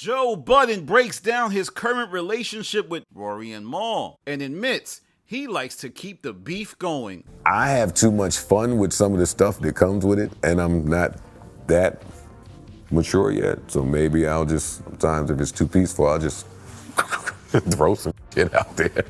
Joe Budden breaks down his current relationship with Rory Mal and admits he likes to keep the beef going. I have too much fun with some of the stuff that comes with it, and I'm not that mature yet. So maybe I'll just, sometimes if it's too peaceful, I'll just throw some shit out there.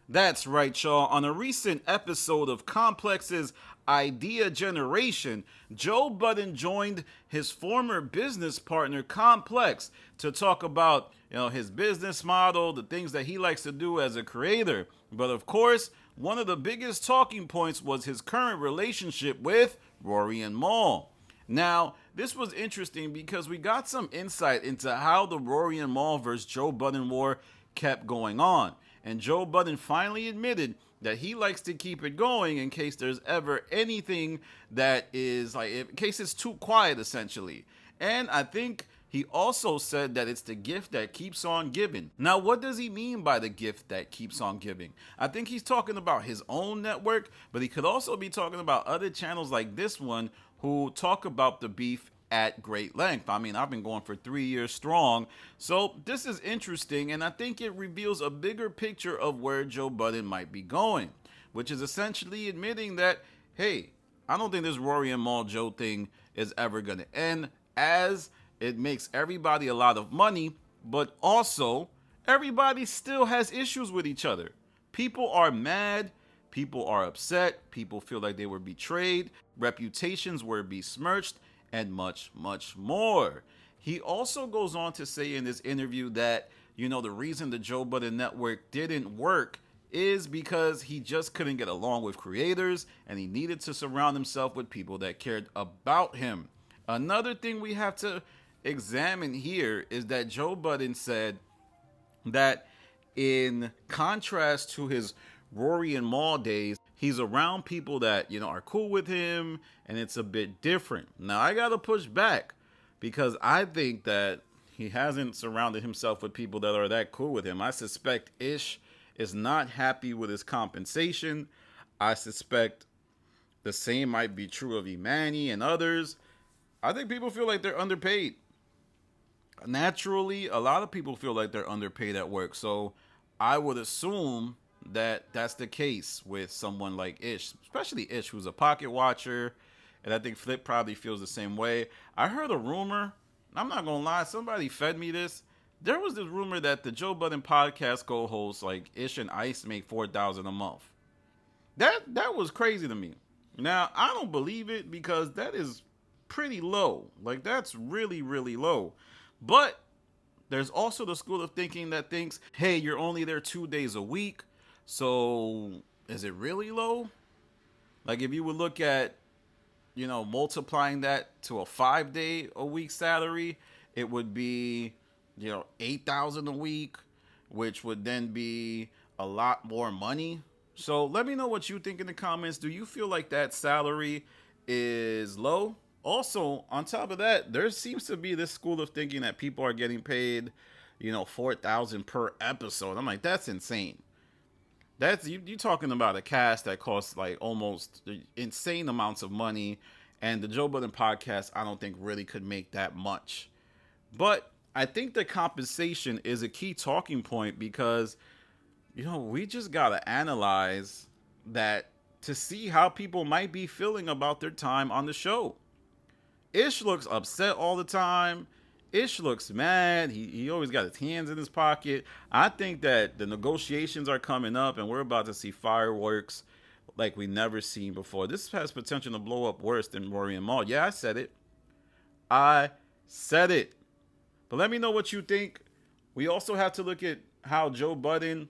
That's right, y'all. On a recent episode of Complex's Idea Generation, Joe Budden joined his former business partner, Complex, to talk about his business model, the things that he likes to do as a creator. But of course, one of the biggest talking points was his current relationship with Rory Mal. Now, this was interesting because we got some insight into how the Rory Mal versus Joe Budden war kept going on. And Joe Budden finally admitted that he likes to keep it going in case there's ever anything that is in case it's too quiet, essentially. And I think he also said that it's the gift that keeps on giving. Now, what does he mean by the gift that keeps on giving? I think he's talking about his own network, but he could also be talking about other channels like this one who talk about the beef at great length. I mean, I've been going for 3 years strong. So this is interesting, and I think it reveals a bigger picture of where Joe Budden might be going, which is essentially admitting that, hey, I don't think this Rory Mal Joe thing is ever going to end, as it makes everybody a lot of money, but also everybody still has issues with each other. People are mad. People are upset. People feel like they were betrayed. Reputations were besmirched, and much, much more. He also goes on to say in this interview that, the reason the Joe Budden Network didn't work is because he just couldn't get along with creators, and he needed to surround himself with people that cared about him. Another thing we have to examine here is that Joe Budden said that in contrast to his Rory Mal days, he's around people that, are cool with him, and it's a bit different. Now, I got to push back because I think that he hasn't surrounded himself with people that are that cool with him. I suspect Ish is not happy with his compensation. I suspect the same might be true of Imani and others. I think people feel like they're underpaid. Naturally, a lot of people feel like they're underpaid at work. So I would assume that that's the case with someone like Ish, especially Ish, who's a pocket watcher, and I think Flip probably feels the same way. I heard a rumor, I'm not gonna lie, somebody fed me this. There was this rumor that the Joe Budden Podcast co-hosts like Ish and Ice make $4,000 a month. That was crazy to me. Now, I don't believe it because that is pretty low. Like, that's really, really low. But there's also the school of thinking that thinks, hey, you're only there 2 days a week. So is it really low? Like, if you would look at, multiplying that to a 5-day-a-week salary, it would be, $8,000 a week, which would then be a lot more money. So let me know what you think in the comments. Do you feel like that salary is low? Also, on top of that, there seems to be this school of thinking that people are getting paid, $4,000 per episode. I'm like, that's insane. That's you talking about a cast that costs like almost insane amounts of money, and the Joe Budden Podcast I don't think really could make that much. But I think the compensation is a key talking point because we just gotta analyze that to see how people might be feeling about their time on the show. Ish looks upset all the time. Ish looks mad. He always got his hands in his pocket. I think that the negotiations are coming up and we're about to see fireworks like we never seen before. This has potential to blow up worse than Rory Mal. Yeah, I said it. But let me know what you think. We also have to look at how Joe Budden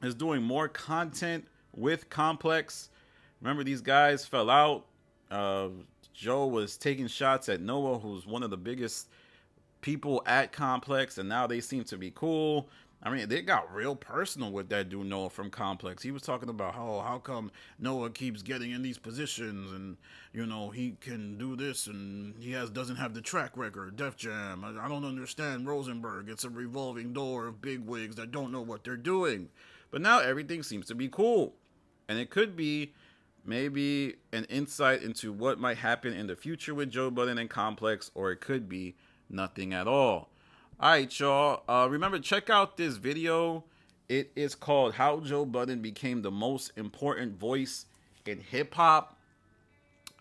is doing more content with Complex. Remember, these guys fell out. Joe was taking shots at Noah, who's one of the biggest people at Complex, and now they seem to be cool. I mean, they got real personal with that dude Noah from Complex. He was talking about how come Noah keeps getting in these positions, and he can do this, and he doesn't have the track record. Def Jam. I don't understand Rosenberg. It's a revolving door of bigwigs that don't know what they're doing. But now everything seems to be cool, and it could be maybe an insight into what might happen in the future with Joe Budden and Complex, or it could be nothing at all. All right, y'all. Remember, check out this video. It is called How Joe Budden Became the Most Important Voice in Hip Hop.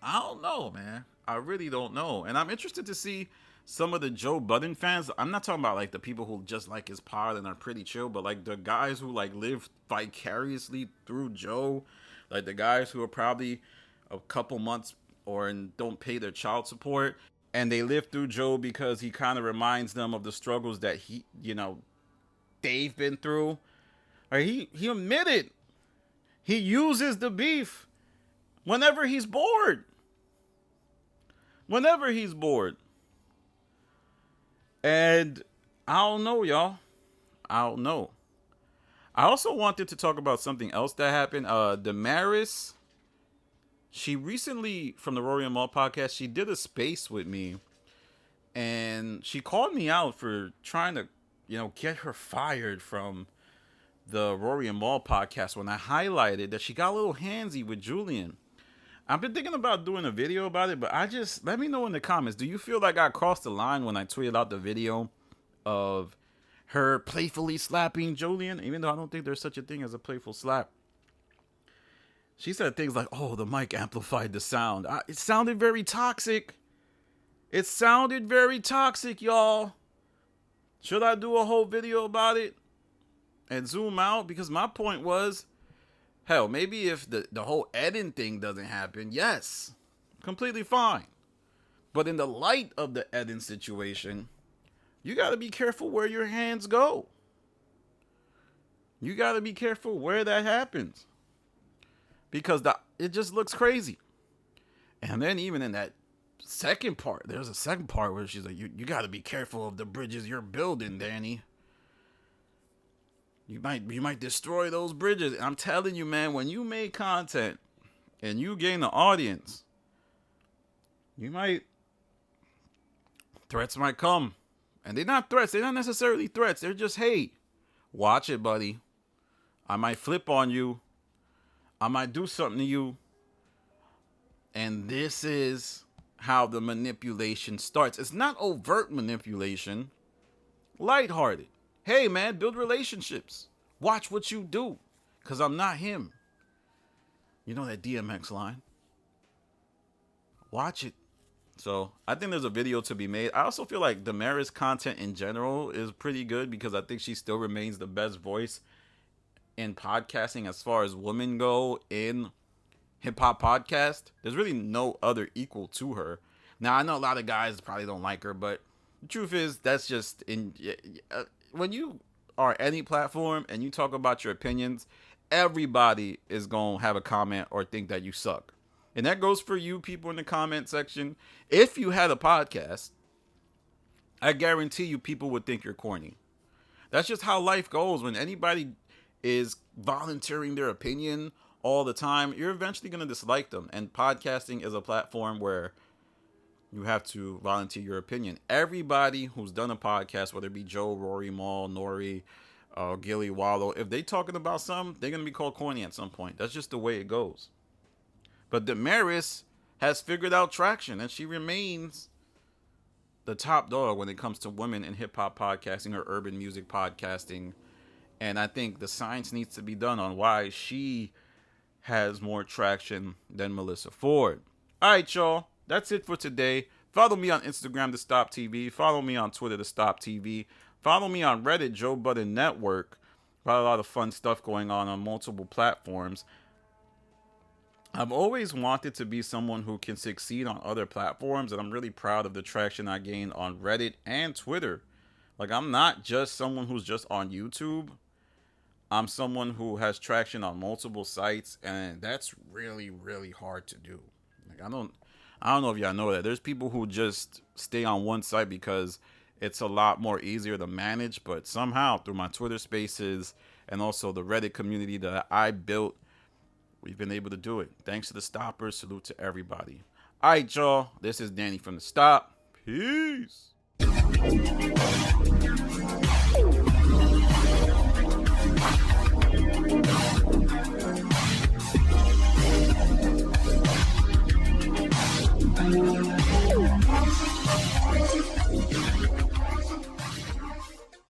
I don't know, man. I really don't know. And I'm interested to see some of the Joe Budden fans. I'm not talking about like the people who just like his pod and are pretty chill, but like the guys who like live vicariously through Joe, like the guys who are probably a couple months or don't pay their child support, and they live through Joe because he kind of reminds them of the struggles that they've been through. Or he admitted he uses the beef whenever he's bored. Whenever he's bored. And I don't know, y'all. I don't know. I also wanted to talk about something else that happened. Damaris, she recently, from the Rory Mal podcast, she did a space with me. And she called me out for trying to, get her fired from the Rory Mal podcast when I highlighted that she got a little handsy with Julian. I've been thinking about doing a video about it, but let me know in the comments. Do you feel like I crossed the line when I tweeted out the video of her playfully slapping Julian? Even though I don't think there's such a thing as a playful slap. She said things like, oh, the mic amplified the sound. It sounded very toxic. It sounded very toxic, y'all. Should I do a whole video about it and zoom out? Because my point was, hell, maybe if the whole editing thing doesn't happen, yes, completely fine. But in the light of the editing situation, you got to be careful where your hands go. You got to be careful where that happens. Because it just looks crazy. And then even in that second part, there's a second part where she's like, you got to be careful of the bridges you're building, Danny. You might destroy those bridges. I'm telling you, man, when you make content and you gain the audience, threats might come. And they're not threats. They're not necessarily threats. They're just, hey, watch it, buddy. I might flip on you. I might do something to you. And this is how the manipulation starts. It's not overt manipulation. Lighthearted. Hey, man, build relationships. Watch what you do. Because I'm not him. You know that DMX line? Watch it. So, I think there's a video to be made. I also feel like Damaris' content in general is pretty good because I think she still remains the best voice in podcasting as far as women go in hip-hop podcast. There's really no other equal to her. Now, I know a lot of guys probably don't like her, but the truth is that's just when you are any platform and you talk about your opinions, everybody is going to have a comment or think that you suck. And that goes for you people in the comment section. If you had a podcast, I guarantee you people would think you're corny. That's just how life goes. When anybody is volunteering their opinion all the time, you're eventually going to dislike them. And podcasting is a platform where you have to volunteer your opinion. Everybody who's done a podcast, whether it be Joe, Rory, Mal, Nori, Gilly, Wallow, if they talking about something, they're going to be called corny at some point. That's just the way it goes. But Damaris has figured out traction, and she remains the top dog when it comes to women in hip-hop podcasting or urban music podcasting. And I think the science needs to be done on why she has more traction than Melissa Ford. All right, y'all. That's it for today. Follow me on Instagram, The Stop TV. Follow me on Twitter, The Stop TV. Follow me on Reddit, Joe Budden Network. Got a lot of fun stuff going on multiple platforms. I've always wanted to be someone who can succeed on other platforms, and I'm really proud of the traction I gained on Reddit and Twitter. Like, I'm not just someone who's just on YouTube. I'm someone who has traction on multiple sites, and that's really, really hard to do. Like, I don't know if y'all know that. There's people who just stay on one site because it's a lot more easier to manage, but somehow through my Twitter spaces and also the Reddit community that I built, we've been able to do it. Thanks to the stoppers. Salute to everybody. All right, y'all. This is Danny from The Stop. Peace.